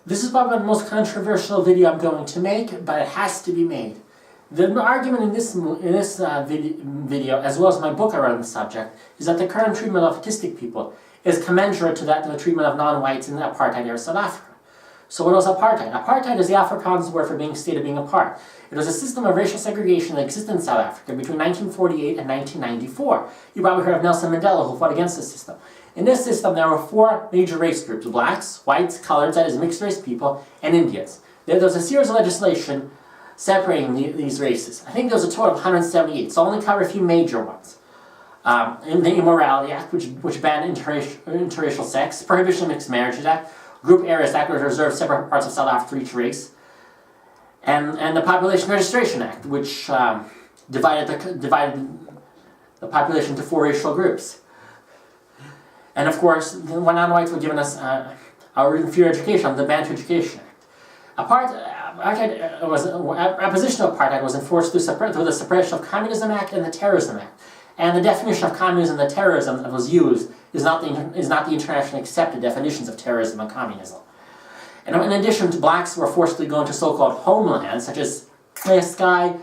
This is probably the most controversial video I'm going to make, but it has to be made. The argument in this video, as well as my book around the subject, is that the current treatment of autistic people is commensurate to that of the treatment of non-whites in the apartheid era of South Africa. So what was apartheid? Apartheid is the Afrikaans word for being state of being apart. It was a system of racial segregation that existed in South Africa between 1948 and 1994. You probably heard of Nelson Mandela, who fought against this system. In this system, there were four major race groups: blacks, whites, coloreds, that is mixed race people, and Indians. There was a series of legislation separating these races. I think there was a total of 178, so I'll only cover a few major ones. In the Immorality Act, which banned interracial sex, Prohibition of Mixed Marriages Act, Group Areas Act, which reserved separate parts of South Africa for each race, and the Population Registration Act, which divided the population into four racial groups. And of course, when non-whites were given us our inferior education, the Bantu Education Act. Opposition to apartheid was enforced through the Suppression of Communism Act and the Terrorism Act. And the definition of communism and terrorism that was used is not the internationally accepted definitions of terrorism and communism. And in addition, blacks were forced to go into so-called homelands, such as Sky,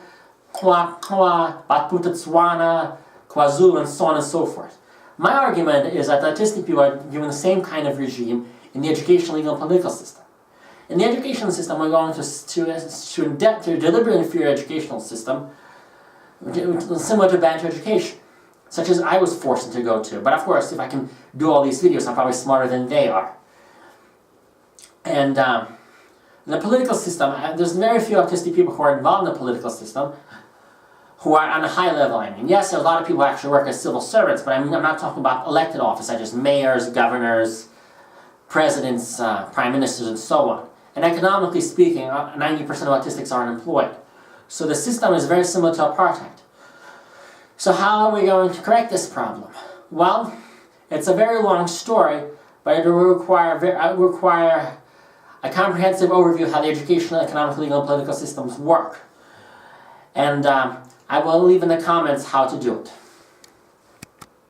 Kwakwa, Botswana, KwaZulu, and so on and so forth. My argument is that the autistic people are given the same kind of regime in the educational, legal, and political system. In the educational system, we're going to deliberately inferior educational system, similar to Bantu education, such as I was forced to go to. But of course, if I can do all these videos, I'm probably smarter than they are. And the political system, there's very few autistic people who are involved in the political system who are on a high level. I mean, yes, a lot of people who actually work as civil servants, but I'm not talking about elected office, such as mayors, governors, presidents, prime ministers, and so on. And economically speaking, 90% of autistics are unemployed. So the system is very similar to apartheid. So how are we going to correct this problem? Well, it's a very long story, but it will require a comprehensive overview of how the educational, economic, legal, and political systems work. And I will leave in the comments how to do it.